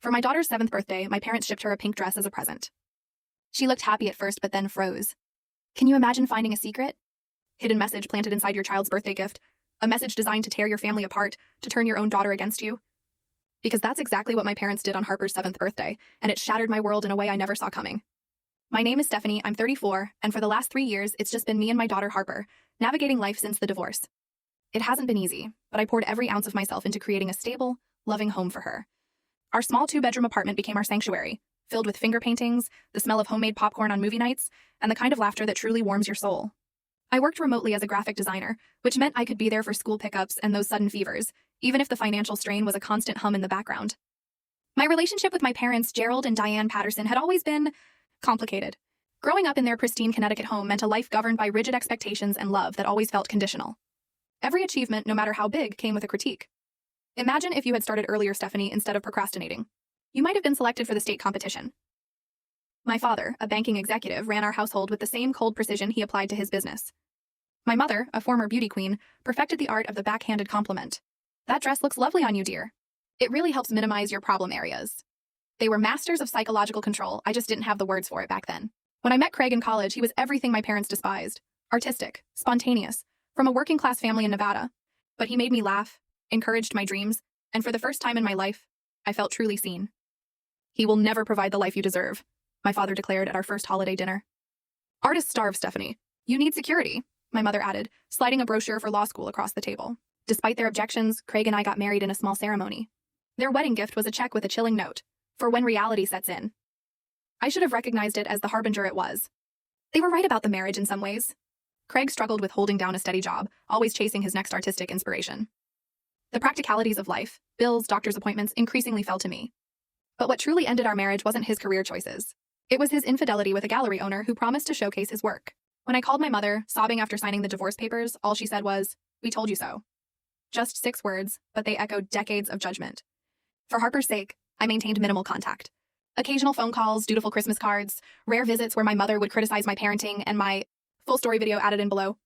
For my daughter's 7th birthday, my parents shipped her a pink dress as a present. She looked happy at first, but then froze. Can you imagine finding a secret? Hidden message planted inside your child's birthday gift. A message designed to tear your family apart, to turn your own daughter against you. Because that's exactly what my parents did on Harper's 7th birthday, and it shattered my world in a way I never saw coming. My name is Stephanie, I'm 34, and for the last 3 years, it's just been me and my daughter Harper, navigating life since the divorce. It hasn't been easy, but I poured every ounce of myself into creating a stable, loving home for her. Our small 2-bedroom apartment became our sanctuary, filled with finger paintings, the smell of homemade popcorn on movie nights, and the kind of laughter that truly warms your soul. I worked remotely as a graphic designer, which meant I could be there for school pickups and those sudden fevers, even if the financial strain was a constant hum in the background. My relationship with my parents, Gerald and Diane Patterson, had always been complicated. Growing up in their pristine Connecticut home meant a life governed by rigid expectations and love that always felt conditional. Every achievement, no matter how big, came with a critique. Imagine if you had started earlier, Stephanie, instead of procrastinating. You might have been selected for the state competition. My father, a banking executive, ran our household with the same cold precision he applied to his business. My mother, a former beauty queen, perfected the art of the backhanded compliment. That dress looks lovely on you, dear. It really helps minimize your problem areas. They were masters of psychological control. I just didn't have the words for it back then. When I met Craig in college, he was everything my parents despised. Artistic, spontaneous, from a working-class family in Nevada. But he made me laugh, encouraged my dreams, and for the first time in my life, I felt truly seen. He will never provide the life you deserve, my father declared at our first holiday dinner. Artists starve, Stephanie. You need security, my mother added, sliding a brochure for law school across the table. Despite their objections, Craig and I got married in a small ceremony. Their wedding gift was a check with a chilling note, for when reality sets in. I should have recognized it as the harbinger it was. They were right about the marriage in some ways. Craig struggled with holding down a steady job, always chasing his next artistic inspiration. The practicalities of life, bills, doctor's appointments, increasingly fell to me. But what truly ended our marriage wasn't his career choices. It was his infidelity with a gallery owner who promised to showcase his work. When I called my mother, sobbing after signing the divorce papers, all she said was, "We told you so." Just 6 words, but they echoed decades of judgment. For Harper's sake, I maintained minimal contact. Occasional phone calls, dutiful Christmas cards, rare visits where my mother would criticize my parenting, and my full story video added in below.